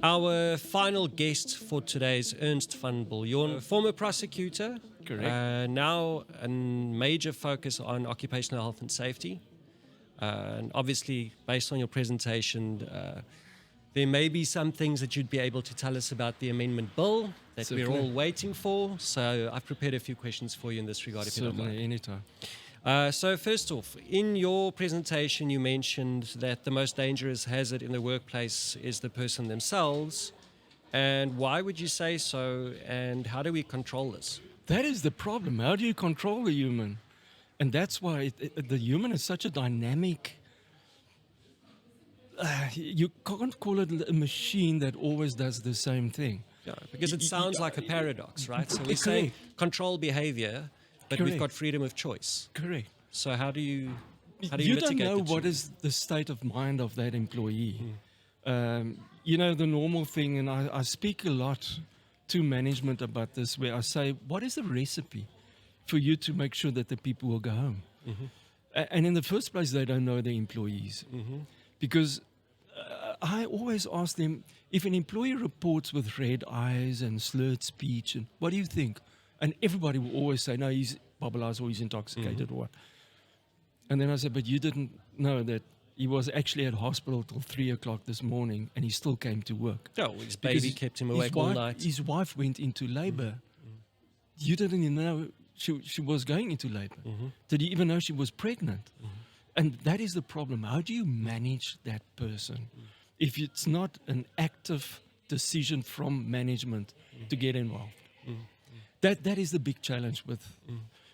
Our final guest for today is Ernst Van Biljon, former prosecutor. Correct. Now a major focus on occupational health and safety. And obviously, based on your presentation, there may be some things that you'd be able to tell us about the amendment bill that we're all waiting for. So I've prepared a few questions for you in this regard, if you don't mind. Certainly, anytime. So first off, in your presentation, you mentioned that the most dangerous hazard in the workplace is the person themselves. And why would you say so? And how do we control this? That is the problem. How do you control the human? And that's why the human is such a dynamic. You can't call it a machine that always does the same thing. Yeah, because it sounds like a paradox, right? So we say control behavior, but we've got freedom of choice. Correct. So how do you You don't mitigate know the two? what is the state of mind of that employee. The normal thing, and I speak a lot to management about this, where I say, what is the recipe for you to make sure that the people will go home? And in the first place, they don't know their employees. Because I always ask them, if an employee reports with red eyes and slurred speech, and what do you think? And everybody will always say, no, he's bubbleized or he's intoxicated or what. And then I said, but you didn't know that he was actually at hospital till 3 o'clock this morning and he still came to work. Oh, his baby kept him awake all night. His wife went into labor. You didn't even know she was going into labor. Did you even know she was pregnant? And that is the problem. How do you manage that person if it's not an active decision from management to get involved? That is the big challenge with,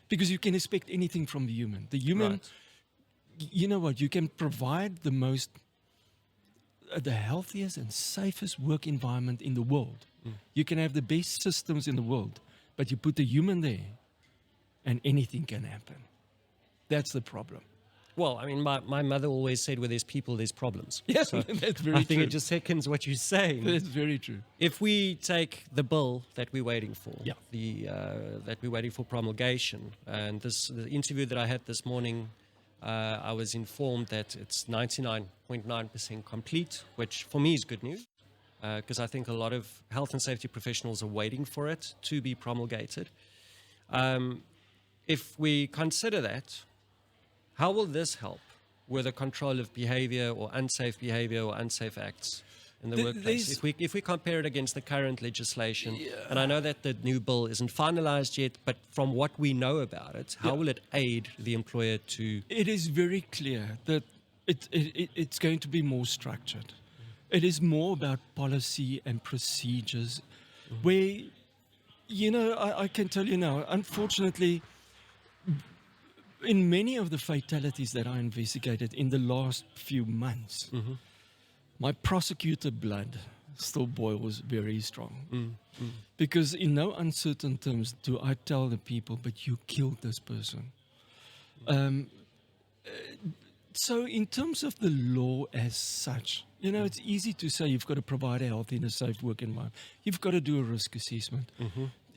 because you can expect anything from the human. The human, you know what, you can provide the healthiest and safest work environment in the world. You can have the best systems in the world, but you put the human there and anything can happen. That's the problem. Well, I mean, my mother always said, where there's people, there's problems. Yes, So that's very I think true. it just seconds what you're saying. That's very true. If we take the bill that we're waiting for, Yeah. that we're waiting for promulgation, and the interview that I had this morning, I was informed that it's 99.9% complete, which for me is good news, because I think a lot of health and safety professionals are waiting for it to be promulgated. If we consider that, how will this help with the control of behavior or unsafe acts in the workplace? If we compare it against the current legislation, and I know that the new bill isn't finalized yet, but from what we know about it, how will it aid the employer to... It is very clear that it's going to be more structured. It is more about policy and procedures where, I can tell you now, unfortunately, in many of the fatalities that I investigated in the last few months, my prosecutor blood still boils very strong. Because in no uncertain terms do I tell the people, but you killed this person. So in terms of the law as such, it's easy to say you've got to provide a healthy and a safe work environment. You've got to do a risk assessment.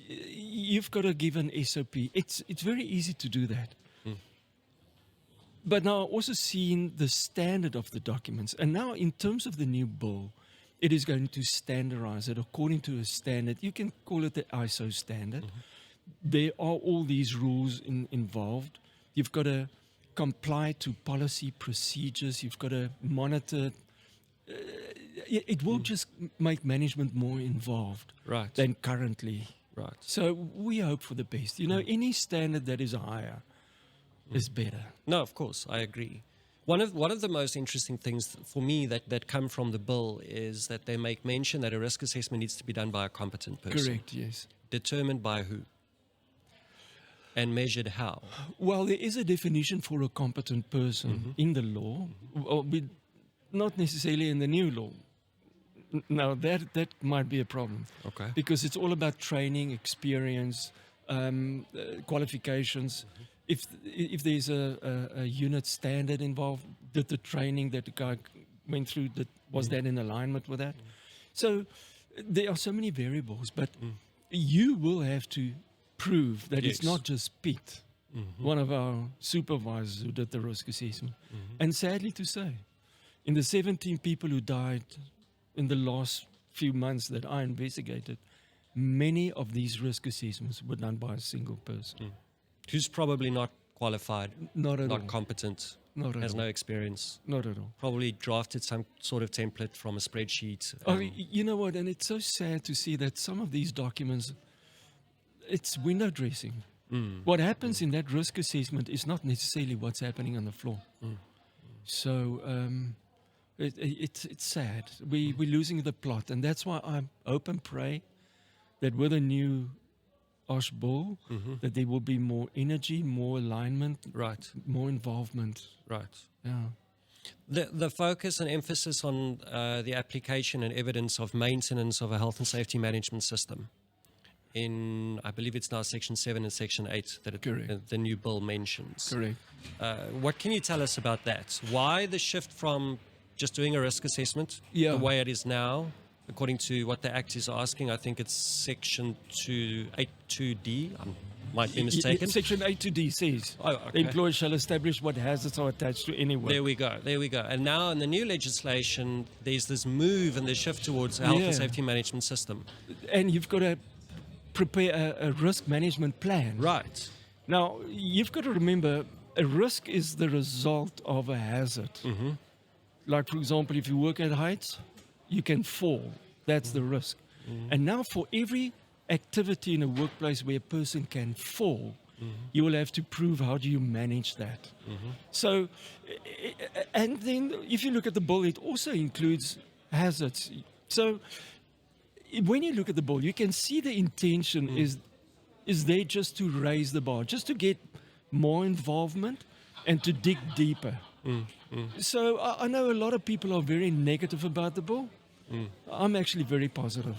You've got to give an SOP. It's very easy to do that. But now I've also seen the standard of the documents. And now in terms of the new bill, it is going to standardize it according to a standard. You can call it the ISO standard. There are all these rules involved. You've got to comply to policy procedures. You've got to monitor. It will just make management more involved than currently. Right. So we hope for the best. Any standard that is higher is better. No, of course, I agree. One of the most interesting things for me that come from the bill is that they make mention that a risk assessment needs to be done by a competent person. Correct, yes. Determined by who? And measured how? Well, there is a definition for a competent person in the law, not necessarily in the new law. Now, that might be a problem. Okay. Because it's all about training, experience, qualifications. If there's a unit standard involved, did the training that the guy went through, was that in alignment with that? So there are so many variables, but you will have to prove that it's not just Pete, one of our supervisors who did the risk assessment. And sadly to say, in the 17 people who died in the last few months that I investigated, many of these risk assessments were done by a single person. Who's probably not qualified, Not at all. not competent, Not at has all. no experience, Not at all. probably drafted some sort of template from a spreadsheet. You know what? And it's so sad to see that some of these documents, it's window dressing. What happens in that risk assessment is not necessarily what's happening on the floor. So it's sad. We're losing the plot. And that's why I hope and pray that with a new OHS bill, that there will be more energy, more alignment, Right, more involvement. right. Yeah. The focus and emphasis on the application and evidence of maintenance of a health and safety management system in, I believe it's now Section 7 and Section 8 that the new bill mentions. Correct. What can you tell us about that? Why the shift from just doing a risk assessment Yeah. the way it is now, according to what the Act is asking? I think it's Section 82D. I might be mistaken. Section 82D says the employer shall establish what hazards are attached to any work. There we go. And now in the new legislation, there's this move and the shift towards a health and safety management system. And you've got to prepare a risk management plan. Right. Now, you've got to remember, a risk is the result of a hazard. Like, for example, if you work at heights, you can fall. That's the risk. And now for every activity in a workplace where a person can fall, you will have to prove how do you manage that. So, and then if you look at the bill, it also includes hazards. So when you look at the bill, you can see the intention is there just to raise the bar, just to get more involvement and to dig deeper. So I know a lot of people are very negative about the bill. I'm actually very positive.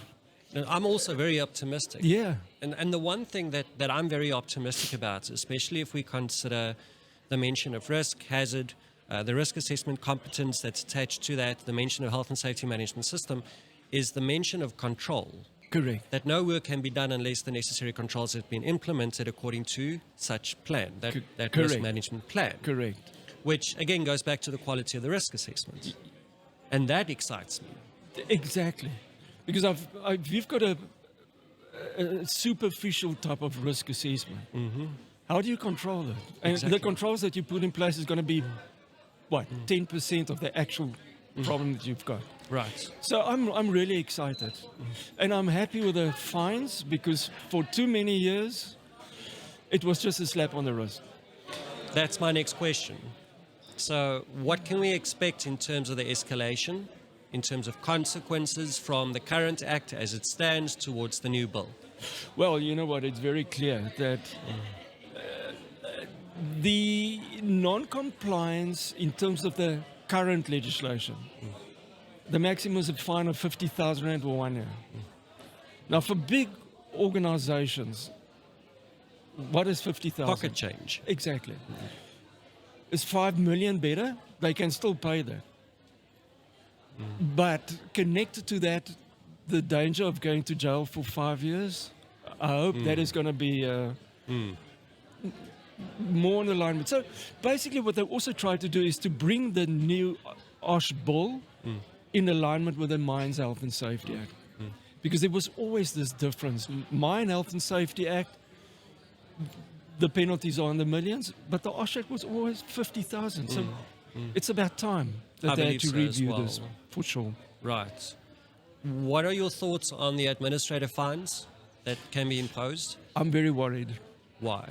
I'm also very optimistic. Yeah. And the one thing that I'm very optimistic about, especially if we consider the mention of risk, hazard, the risk assessment competence that's attached to that, the mention of health and safety management system, is the mention of control. Correct. That no work can be done unless the necessary controls have been implemented according to such plan, that risk Correct. management plan. Correct. Which, again, goes back to the quality of the risk assessment. And that excites me. Exactly. Because you've got a superficial type of risk assessment. How do you control it? And the controls that you put in place is going to be, 10% of the actual problem that you've got. Right. So I'm really excited. And I'm happy with the fines because for too many years, it was just a slap on the wrist. That's my next question. So what can we expect in terms of the escalation, in terms of consequences from the current Act as it stands towards the new bill? Well, you know what? It's very clear that the non-compliance in terms of the current legislation, the maximum is a fine of 50,000 rand for 1 year. Now, for big organizations, what is 50,000? Pocket change. Exactly. Is 5 million better? They can still pay that. But connected to that, the danger of going to jail for 5 years, I hope that is going to be more in alignment. So basically what they also try to do is to bring the new OHS bill in alignment with the Mines Health and Safety Act. Because there was always this difference. Mine Health and Safety Act, the penalties are in the millions, but the OHS Act was always 50,000. So it's about time that they had to review this, for sure. Right. What are your thoughts on the administrative fines that can be imposed? I'm very worried. Why?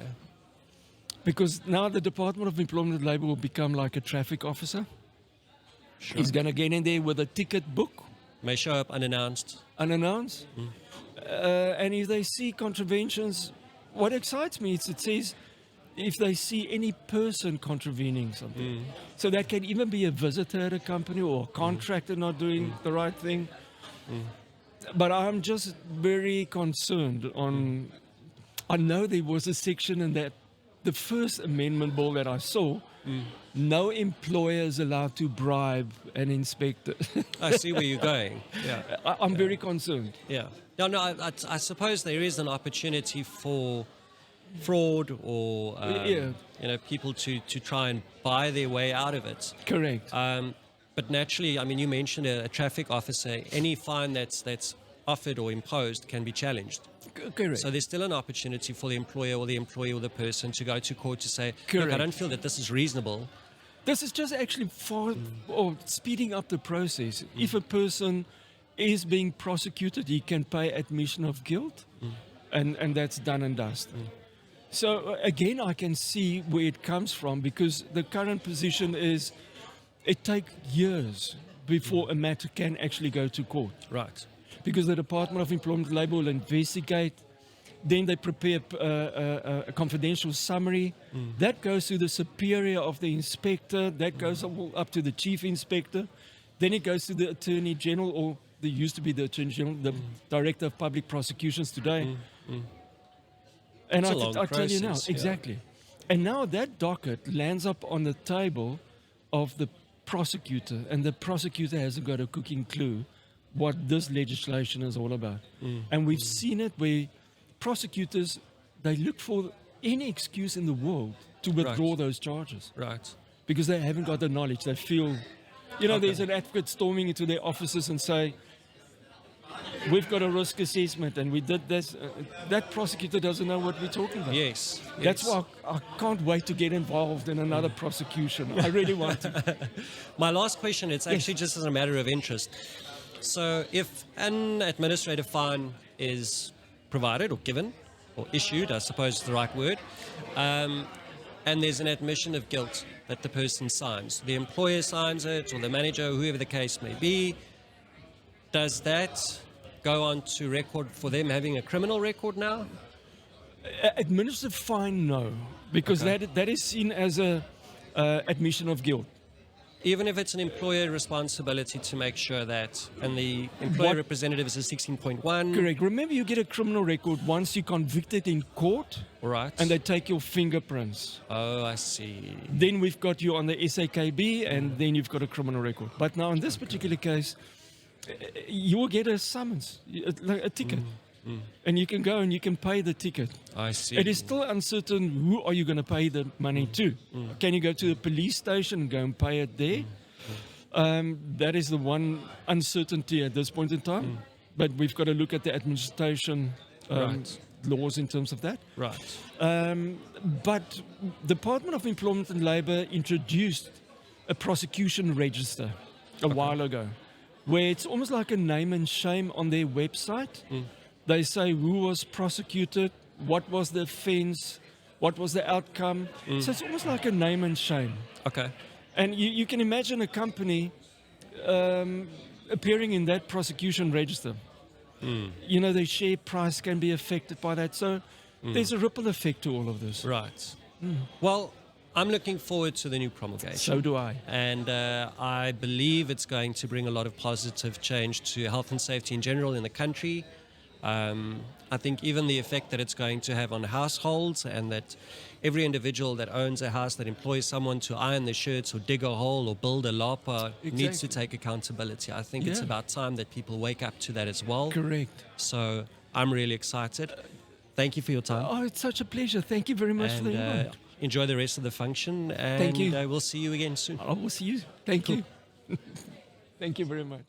Because now the Department of Employment and Labour will become like a traffic officer. Sure. He's going to get in there with a ticket book. May show up unannounced. Unannounced. And if they see contraventions, what excites me is it says if they see any person contravening something. So that can even be a visitor at a company or a contractor not doing the right thing. But I'm just very concerned on... I know there was a section in that the first amendment bill that I saw, no employer is allowed to bribe an inspector. I see where you're going. Yeah. I'm very concerned. Yeah. No, I suppose there is an opportunity for fraud or people to try and buy their way out of it. Correct. But naturally, I mean, you mentioned a traffic officer. Any fine that's offered or imposed can be challenged. Correct. So there's still an opportunity for the employer or the employee or the person to go to court to say, look, Correct. I don't feel that this is reasonable. This is just actually or speeding up the process. If a person is being prosecuted, he can pay admission of guilt, and that's done and dusted. So again, I can see where it comes from, because the current position is it takes years before a matter can actually go to court. Right. Because the Department of Employment and Labour will investigate, then they prepare a confidential summary. That goes to the superior of the inspector, that goes up to the chief inspector, then it goes to the Attorney General, or there used to be the Attorney General, the Director of Public Prosecutions today. And It's I a long tell you now, process, yeah. exactly. And now that docket lands up on the table of the prosecutor, and the prosecutor hasn't got a cooking clue what this legislation is all about. And we've seen it where prosecutors, they look for any excuse in the world to withdraw those charges. Right. Because they haven't got the knowledge. They feel, there's an advocate storming into their offices and say, we've got a risk assessment and we did this. That prosecutor doesn't know what we're talking about. Yes. That's why I can't wait to get involved in another prosecution. I really want to. My last question, it's actually just as a matter of interest. So if an administrative fine is provided or given or issued, I suppose is the right word, and there's an admission of guilt that the person signs, the employer signs it, or the manager, whoever the case may be, does that go on to record for them having a criminal record now? Administrative fine, no, because that is seen as a admission of guilt. Even if it's an employer responsibility to make sure that, and the employer representative is a 16.1. Correct. Remember, you get a criminal record once you're convicted in court. Right. And they take your fingerprints. Oh, I see. Then we've got you on the SAKB, and then you've got a criminal record. But now in this particular case, you will get a summons, a ticket. And you can go and you can pay the ticket. I see. It is still uncertain who are you going to pay the money to. Can you go to the police station and go and pay it there? That is the one uncertainty at this point in time. But we've got to look at the administration laws in terms of that. Right. But the Department of Employment and Labour introduced a prosecution register a while ago, where it's almost like a name and shame on their website. They say who was prosecuted, what was the offence, what was the outcome. So it's almost like a name and shame. Okay. And you can imagine a company appearing in that prosecution register. Their share price can be affected by that. So there's a ripple effect to all of this. Right. Well, I'm looking forward to the new promulgation. So do I. And I believe it's going to bring a lot of positive change to health and safety in general in the country. I think even the effect that it's going to have on households, and that every individual that owns a house that employs someone to iron their shirts or dig a hole or build a lapa needs to take accountability. I think it's about time that people wake up to that as well. Correct. So I'm really excited. Thank you for your time. Oh, it's such a pleasure. Thank you very much for the invite. Enjoy the rest of the function, and Thank you. We'll see you again soon. I will see you. Thank you. Thank you very much.